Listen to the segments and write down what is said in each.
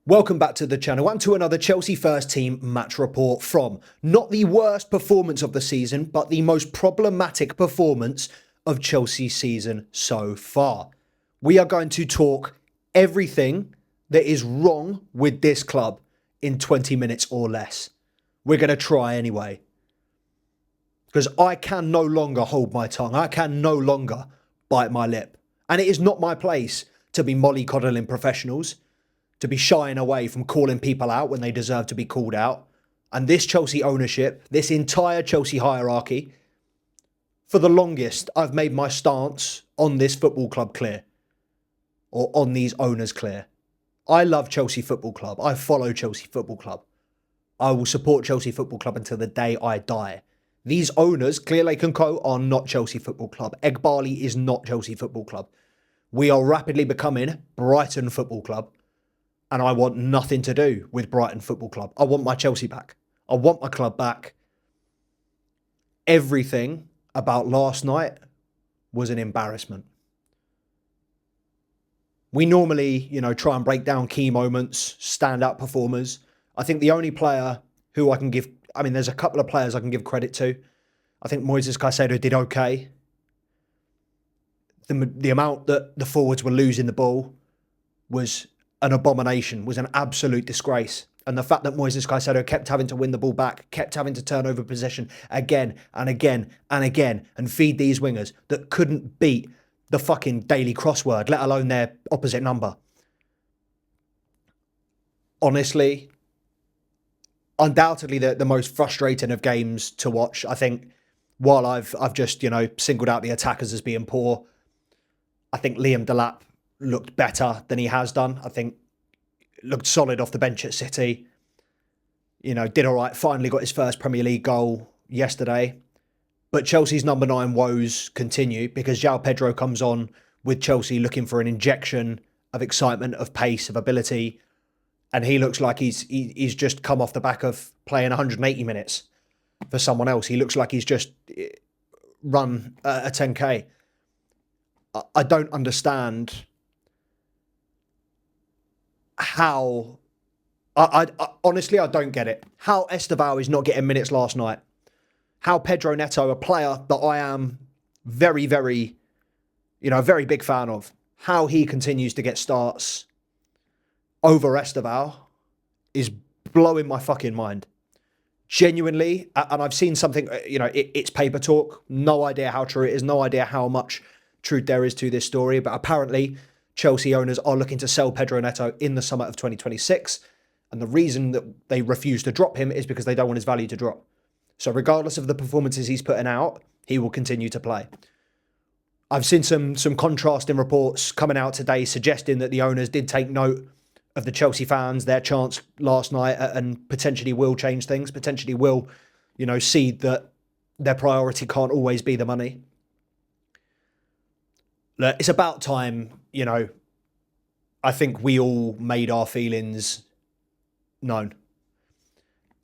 Welcome back to the channel and to another Chelsea first team match report from not the worst performance of the season, but the most problematic performance of Chelsea's season so far. We are going to talk everything that is wrong with this club in 20 minutes or less. We're going to try anyway. Because I can no longer hold my tongue. I can no longer bite my lip. And it is not my place to be mollycoddling professionals, to be shying away from calling people out when they deserve to be called out. And this Chelsea ownership, this entire Chelsea hierarchy, for the longest, I've made my stance on this football club clear, or on these owners clear. I love Chelsea Football Club. I follow Chelsea Football Club. I will support Chelsea Football Club until the day I die. These owners, Clearlake and Co, are not Chelsea Football Club. Egbhali is not Chelsea Football Club. We are rapidly becoming Brighton Football Club. And I want nothing to do with Brighton Football Club. I want my Chelsea back. I want my club back. Everything about last night was an embarrassment. We normally, try and break down key moments, standout performers. I think the only player who I can give, there's a couple of players I can give credit to. I think Moises Caicedo did okay. The amount that the forwards were losing the ball was an abomination, was an absolute disgrace. And the fact that Moises Caicedo kept having to win the ball back, kept having to turn over possession again and again and again and feed these wingers that couldn't beat the fucking daily crossword, let alone their opposite number. Honestly, undoubtedly the most frustrating of games to watch. I think while I've just, singled out the attackers as being poor, I think Liam Delap looked better than he has done. I think looked solid off the bench at City. Did all right. Finally got his first Premier League goal yesterday. But Chelsea's number 9 woes continue because João Pedro comes on with Chelsea looking for an injection of excitement, of pace, of ability. And he looks like he's just come off the back of playing 180 minutes for someone else. He looks like he's just run a 10K. I don't understand how, I honestly, I don't get it. How Egbhali is not getting minutes last night. How Pedro Neto, a player that I am very, very, very big fan of, how he continues to get starts over Egbhali is blowing my fucking mind. Genuinely, and I've seen something, it's paper talk. No idea how true it is. No idea how much truth there is to this story. But apparently, Chelsea owners are looking to sell Pedro Neto in the summer of 2026. And the reason that they refuse to drop him is because they don't want his value to drop. So regardless of the performances he's putting out, he will continue to play. I've seen some contrasting reports coming out today suggesting that the owners did take note of the Chelsea fans, their chants last night, and potentially will change things, potentially will, see that their priority can't always be the money. Look, it's about time, I think we all made our feelings known.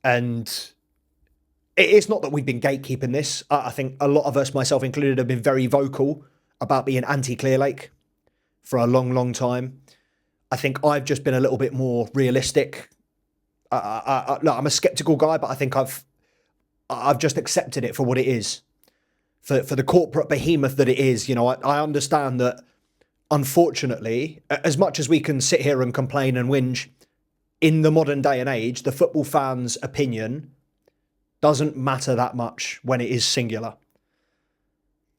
And it's not that we've been gatekeeping this. I think a lot of us, myself included, have been very vocal about being anti-Clearlake for a long, long time. I think I've just been a little bit more realistic. Look, I'm a sceptical guy, but I think I've just accepted it for what it is. For the corporate behemoth that it is, I understand that, unfortunately, as much as we can sit here and complain and whinge, in the modern day and age, the football fan's opinion doesn't matter that much when it is singular.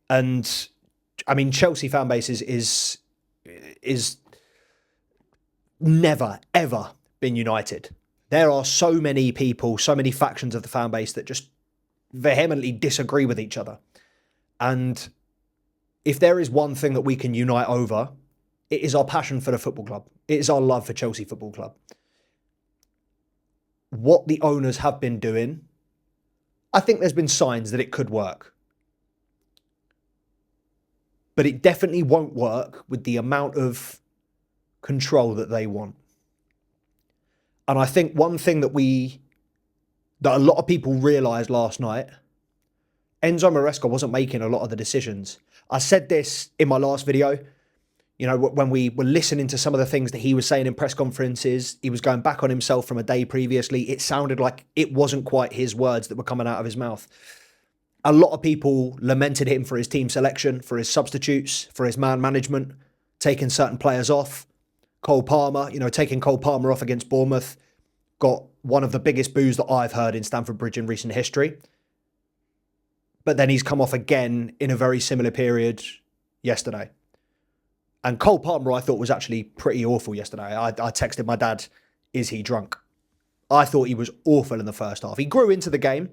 And, Chelsea fan base is never, ever been united. There are so many people, so many factions of the fan base that just vehemently disagree with each other. And if there is one thing that we can unite over, it is our passion for the football club. It is our love for Chelsea Football Club. What the owners have been doing, I think there's been signs that it could work. But it definitely won't work with the amount of control that they want. And I think one thing that a lot of people realised last night, Enzo Maresca wasn't making a lot of the decisions. I said this in my last video. You know, when we were listening to some of the things that he was saying in press conferences, he was going back on himself from a day previously. It sounded like it wasn't quite his words that were coming out of his mouth. A lot of people lamented him for his team selection, for his substitutes, for his man management, taking certain players off. Cole Palmer, taking Cole Palmer off against Bournemouth, got one of the biggest boos that I've heard in Stamford Bridge in recent history. But then he's come off again in a very similar period yesterday. And Cole Palmer, I thought, was actually pretty awful yesterday. I texted my dad, is he drunk? I thought he was awful in the first half. He grew into the game.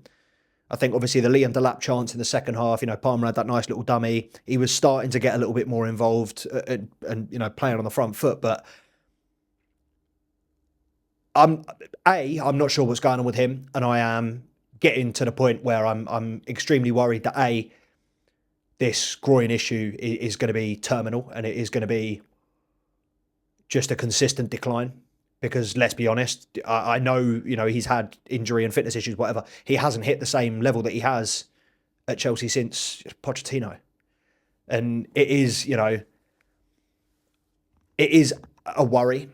I think, obviously, the Liam Delap chance in the second half, Palmer had that nice little dummy. He was starting to get a little bit more involved and playing on the front foot. But I'm not sure what's going on with him. And I am getting to the point where I'm extremely worried that, this groin issue is going to be terminal and it is going to be just a consistent decline. Because let's be honest, I know, he's had injury and fitness issues, whatever. He hasn't hit the same level that he has at Chelsea since Pochettino. And it is a worry.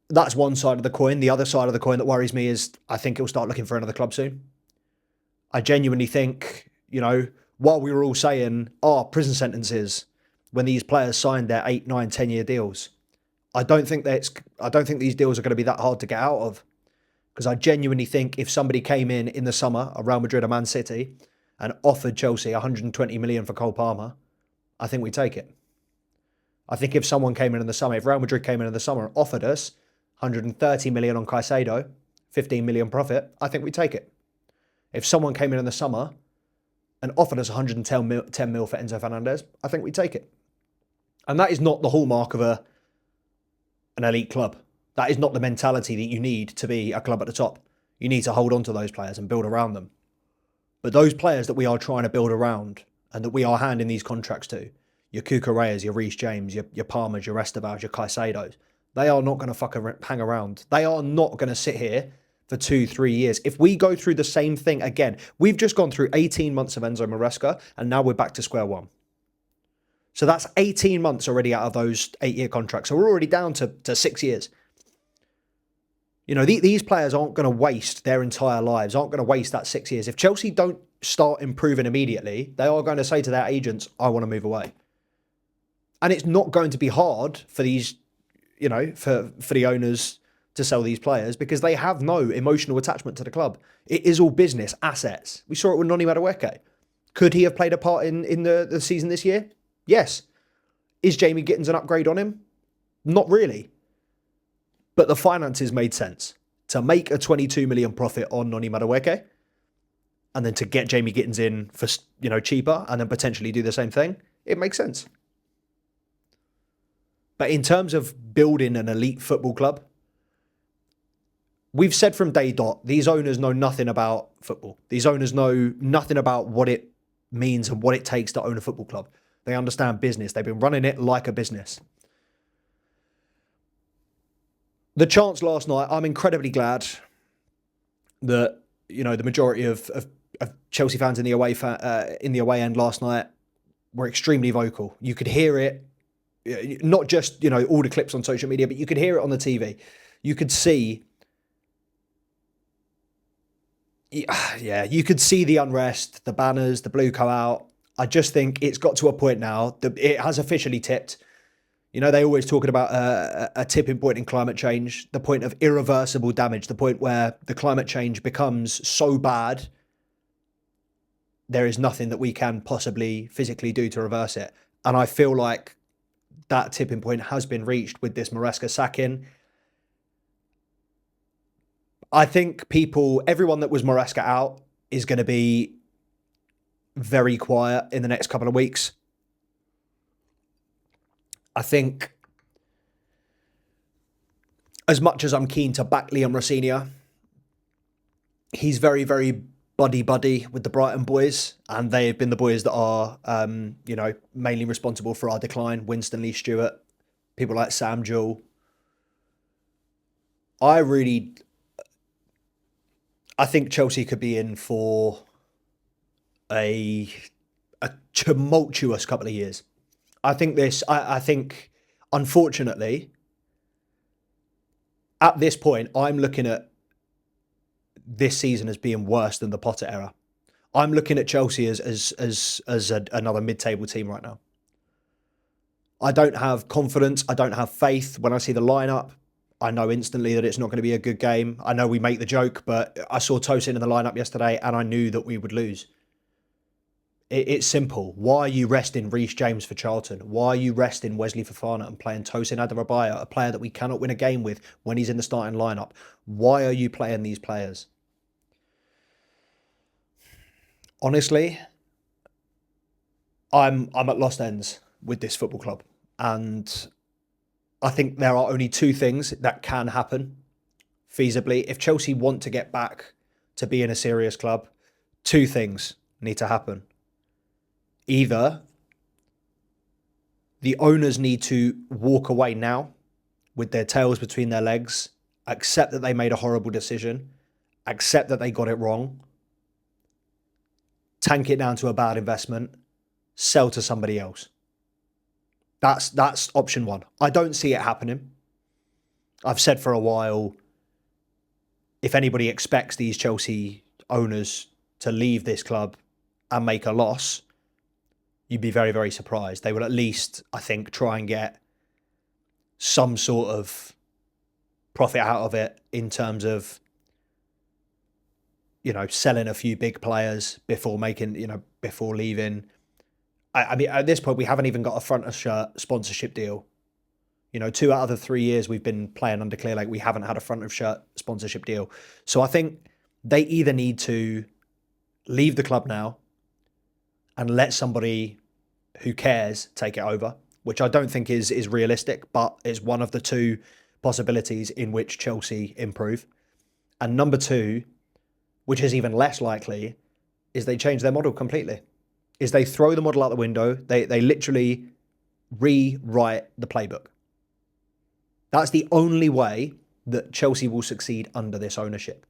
That's one side of the coin. The other side of the coin that worries me is I think he'll start looking for another club soon. I genuinely think, while we were all saying, prison sentences when these players signed their 8, 9, 10-year deals, I don't think these deals are going to be that hard to get out of. Because I genuinely think if somebody came in the summer, a Real Madrid or Man City, and offered Chelsea 120 million for Cole Palmer, I think we'd take it. I think if someone came in the summer, if Real Madrid came in the summer and offered us 130 million on Caicedo, 15 million profit, I think we'd take it. If someone came in the summer and offered us 110 mil for Enzo Fernandez, I think we'd take it. And that is not the hallmark of an elite club. That is not the mentality that you need to be a club at the top. You need to hold on to those players and build around them. But those players that we are trying to build around and that we are handing these contracts to, your Cucureas, your Reece James, your Palmers, your Estabals, your Caicedos, they are not going to hang around. They are not going to sit here for 2-3 years. If we go through the same thing again, we've just gone through 18 months of Enzo Maresca and now we're back to square one. So that's 18 months already out of those 8-year contracts. So we're already down to 6 years. These players aren't going to waste their entire lives, aren't going to waste that 6 years. If Chelsea don't start improving immediately, they are going to say to their agents, I want to move away. And it's not going to be hard for these, for the owners to sell these players because they have no emotional attachment to the club. It is all business, assets. We saw it with Noni Madueke. Could he have played a part in the season this year? Yes. Is Jamie Gittins an upgrade on him? Not really. But the finances made sense. To make a 22 million profit on Noni Madueke and then to get Jamie Gittins in for, cheaper and then potentially do the same thing, it makes sense. But in terms of building an elite football club, we've said from day dot, these owners know nothing about football. These owners know nothing about what it means and what it takes to own a football club. They understand business. They've been running it like a business. The chance last night, I'm incredibly glad that, the majority of Chelsea fans in the away end last night were extremely vocal. You could hear it, not just, all the clips on social media, but you could hear it on the TV. You could see you could see the unrest, the banners, the BlueCo out. I just think it's got to a point now that it has officially tipped. They always talking about a tipping point in climate change, the point of irreversible damage, the point where the climate change becomes so bad, there is nothing that we can possibly physically do to reverse it. And I feel like that tipping point has been reached with this Maresca sacking. I think everyone that was Maresca out is going to be very quiet in the next couple of weeks. I think as much as I'm keen to back Liam Rosenior, he's very, very buddy with the Brighton boys, and they've been the boys that are, mainly responsible for our decline. Winston Lee-Stewart, people like Sam Jewell. I think Chelsea could be in for a tumultuous couple of years. I think Unfortunately, at this point, I'm looking at this season as being worse than the Potter era. I'm looking at Chelsea as another mid-table team right now. I don't have confidence. I don't have faith. When I see the lineup, I know instantly that it's not going to be a good game. I know we make the joke, but I saw Tosin in the lineup yesterday and I knew that we would lose. It's simple. Why are you resting Reece James for Charlton? Why are you resting Wesley Fofana and playing Tosin Adarabioyo, a player that we cannot win a game with when he's in the starting lineup? Why are you playing these players? Honestly, I'm at lost ends with this football club. And I think there are only two things that can happen feasibly. If Chelsea want to get back to being a serious club, two things need to happen. Either the owners need to walk away now with their tails between their legs, accept that they made a horrible decision, accept that they got it wrong, tank it down to a bad investment, sell to somebody else. That's option one. I don't see it happening. I've said for a while, if anybody expects these Chelsea owners to leave this club and make a loss, you'd be very, very surprised. They will at least, I think, try and get some sort of profit out of it in terms of, selling a few big players before before leaving. I mean, at this point, we haven't even got a front of shirt sponsorship deal. 2 out of the 3 years we've been playing under Clearlake, we haven't had a front of shirt sponsorship deal. So I think they either need to leave the club now and let somebody who cares take it over, which I don't think is realistic, but is one of the two possibilities in which Chelsea improve. And number two, which is even less likely, is they change their model completely. Is they throw the model out the window. They literally rewrite the playbook. That's the only way that Chelsea will succeed under this ownership,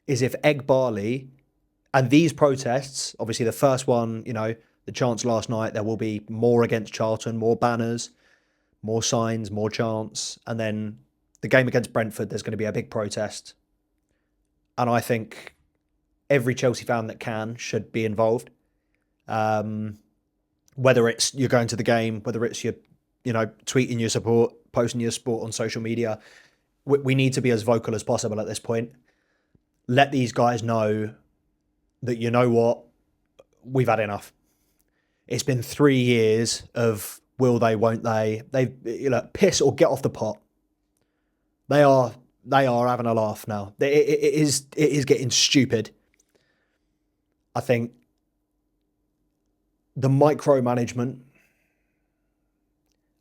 is if Egbhali and these protests, obviously the first one, the chants last night, there will be more against Charlton, more banners, more signs, more chants. And then the game against Brentford, there's going to be a big protest. And I think every Chelsea fan that can should be involved. Whether it's you're going to the game, whether it's you're, tweeting your support, posting your support on social media, we need to be as vocal as possible at this point. Let these guys know that, you know what, we've had enough. It's been 3 years of will they, won't they? They piss or get off the pot. They are having a laugh now. It is getting stupid. I think the micromanagement,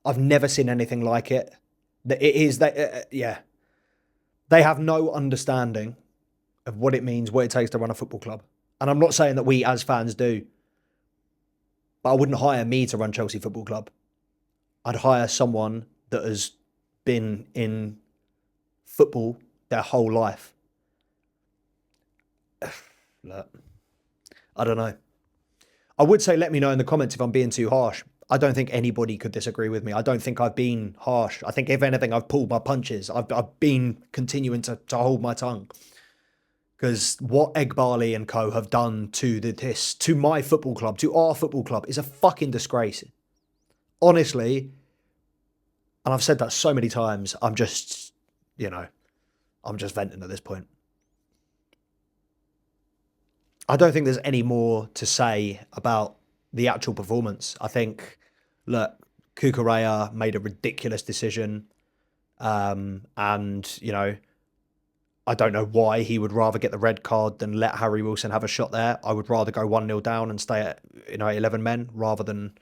I've never seen anything like it. They have no understanding of what it means, what it takes to run a football club. And I'm not saying that we as fans do, but I wouldn't hire me to run Chelsea Football Club. I'd hire someone that has been in football their whole life. Look, I don't know. I would say let me know in the comments if I'm being too harsh. I don't think anybody could disagree with me. I don't think I've been harsh. I think if anything, I've pulled my punches. I've been continuing to hold my tongue. Because what Egbhali and co have done to my football club, to our football club, is a fucking disgrace. Honestly, and I've said that so many times, I'm just venting at this point. I don't think there's any more to say about the actual performance. I think, look, Cucurella made a ridiculous decision. And, I don't know why he would rather get the red card than let Harry Wilson have a shot there. I would rather go 1-0 down and stay at, 11 men rather than,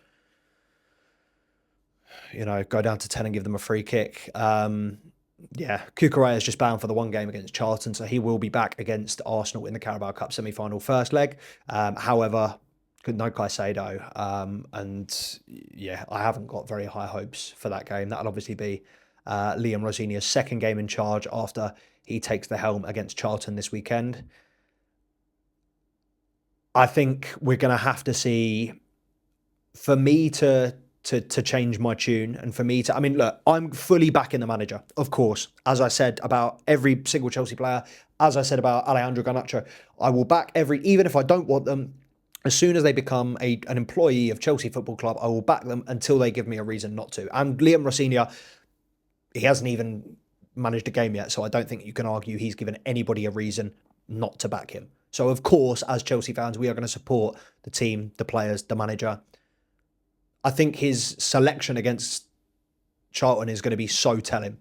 go down to 10 and give them a free kick. Cucurella is just bound for the one game against Charlton, so he will be back against Arsenal in the Carabao Cup semi-final first leg. However, no Caicedo. I haven't got very high hopes for that game. That'll obviously be Liam Rosenior's second game in charge after he takes the helm against Charlton this weekend. I think we're going to have to see, for me to to change my tune and for me to, I mean, look, I'm fully backing the manager, of course. As I said about every single Chelsea player, as I said about Alejandro Garnacho, I will back even if I don't want them, as soon as they become an employee of Chelsea Football Club, I will back them until they give me a reason not to. And Liam Rosenior, he hasn't even managed a game yet, so I don't think you can argue he's given anybody a reason not to back him. So, of course, as Chelsea fans, we are going to support the team, the players, the manager. I think his selection against Charlton is going to be so telling.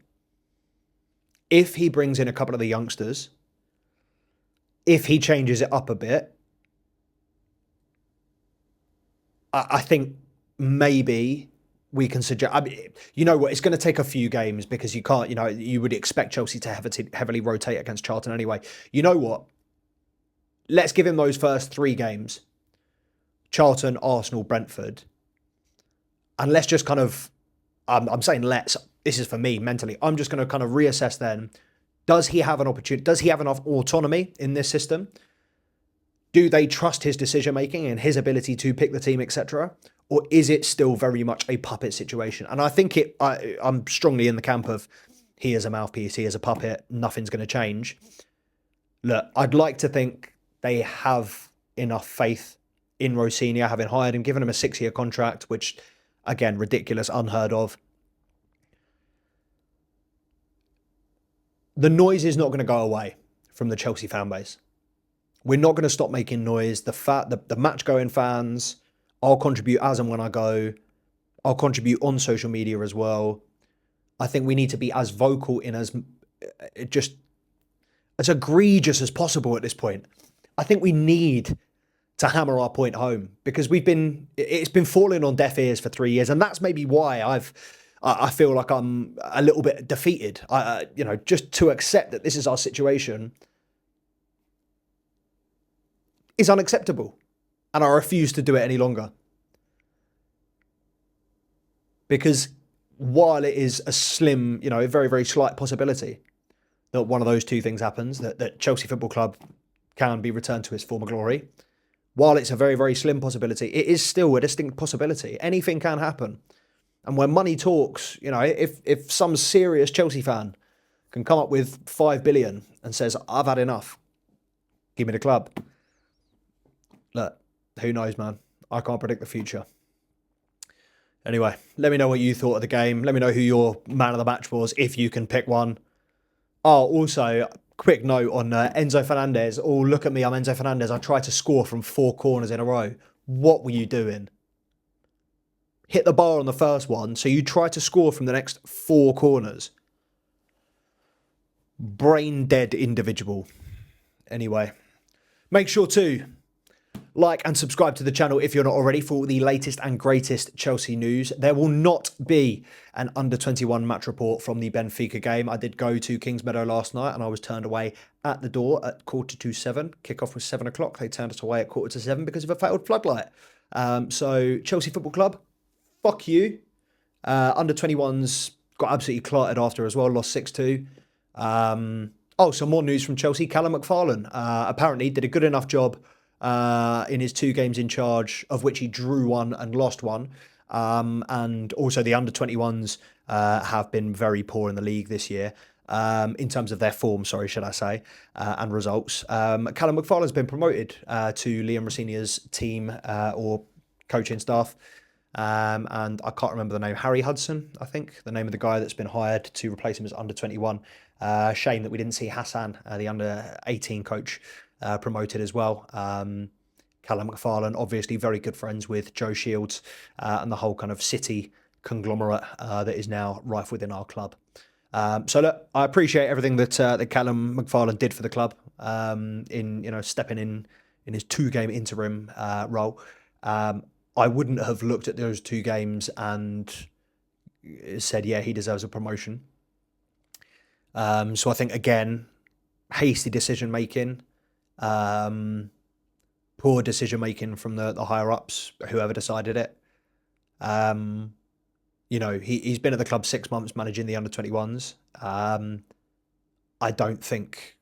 If he brings in a couple of the youngsters, if he changes it up a bit, I think maybe we can suggest. I mean, you know what? It's going to take a few games because you can't. You would expect Chelsea to heavily rotate against Charlton anyway. You know what? Let's give him those first 3 games: Charlton, Arsenal, Brentford, and let's just kind of. I'm saying let's. This is for me mentally. I'm just going to kind of reassess then. Does he have an opportunity? Does he have enough autonomy in this system? Do they trust his decision-making and his ability to pick the team, etc.? Or is it still very much a puppet situation? And I think I'm strongly in the camp of he is a mouthpiece, he is a puppet, nothing's going to change. Look, I'd like to think they have enough faith in Rosenior, having hired him, given him a 6-year contract, which, again, ridiculous, unheard of. The noise is not going to go away from the Chelsea fan base. We're not going to stop making noise. The match-going fans, I'll contribute as and when I go. I'll contribute on social media as well. I think we need to be as vocal in as egregious as possible at this point. I think we need to hammer our point home because it's been falling on deaf ears for 3 years, and that's maybe why I feel like I'm a little bit defeated. Just to accept that this is our situation is unacceptable, and I refuse to do it any longer. Because while it is a slim, a very, very slight possibility that one of those 2 things happens, that Chelsea Football Club can be returned to its former glory, while it's a very, very slim possibility, it is still a distinct possibility. Anything can happen. And when money talks, if some serious Chelsea fan can come up with 5 billion and says, I've had enough, give me the club. Look, who knows, man? I can't predict the future. Anyway, let me know what you thought of the game. Let me know who your man of the match was, if you can pick one. Oh, also, quick note on Enzo Fernandez. Oh, look at me, I'm Enzo Fernandez. I tried to score from 4 corners in a row. What were you doing? Hit the bar on the first one, so you try to score from the next 4 corners. Brain dead individual. Anyway, make sure to like and subscribe to the channel if you're not already for the latest and greatest Chelsea news. There will not be an under-21 match report from the Benfica game. I did go to Kingsmeadow last night and I was turned away at the door at 6:45. Kickoff was 7 o'clock. They turned us away at 6:45 because of a failed floodlight. So Chelsea Football Club, fuck you. Under-21s got absolutely clotted after as well, lost 6-2. Some more news from Chelsea. Callum McFarlane apparently did a good enough job in his 2 games in charge, of which he drew 1 and lost 1. And also the under-21s have been very poor in the league this year, in terms of their form, should I say, and results. Callum McFarlane's been promoted to Liam Rosenior's team or coaching staff. And I can't remember the name. Harry Hudson, I think, the name of the guy that's been hired to replace him as under-21. Shame that we didn't see Hassan, the under-18 coach, promoted as well. Callum McFarlane, obviously very good friends with Joe Shields and the whole kind of City conglomerate that is now rife within our club. So look, I appreciate everything that Callum McFarlane did for the club in stepping in his 2-game interim role. I wouldn't have looked at those 2 games and said, yeah, he deserves a promotion. So I think, again, hasty decision-making, poor decision-making from the higher-ups, whoever decided it. He's been at the club 6 months managing the under-21s. I don't think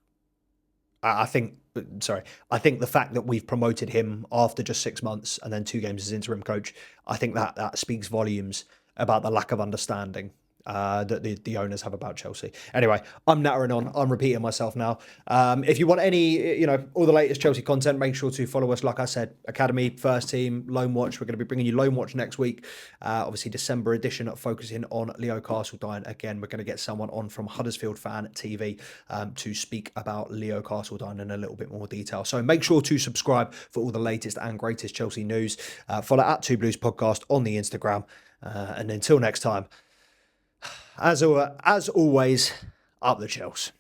I think, sorry, I think the fact that we've promoted him after just 6 months and then 2 games as interim coach, I think that speaks volumes about the lack of understanding that the owners have about Chelsea. Anyway, I'm nattering on. I'm repeating myself now. If you want any, all the latest Chelsea content, make sure to follow us. Like I said, Academy, First Team, Loan Watch. We're going to be bringing you Loan Watch next week. Obviously, December edition, focusing on Leo Castledine. Again, we're going to get someone on from Huddersfield Fan TV to speak about Leo Castledine in a little bit more detail. So make sure to subscribe for all the latest and greatest Chelsea news. Follow at Two Blues Podcast on the Instagram. And until next time, as always, up the Chelsea.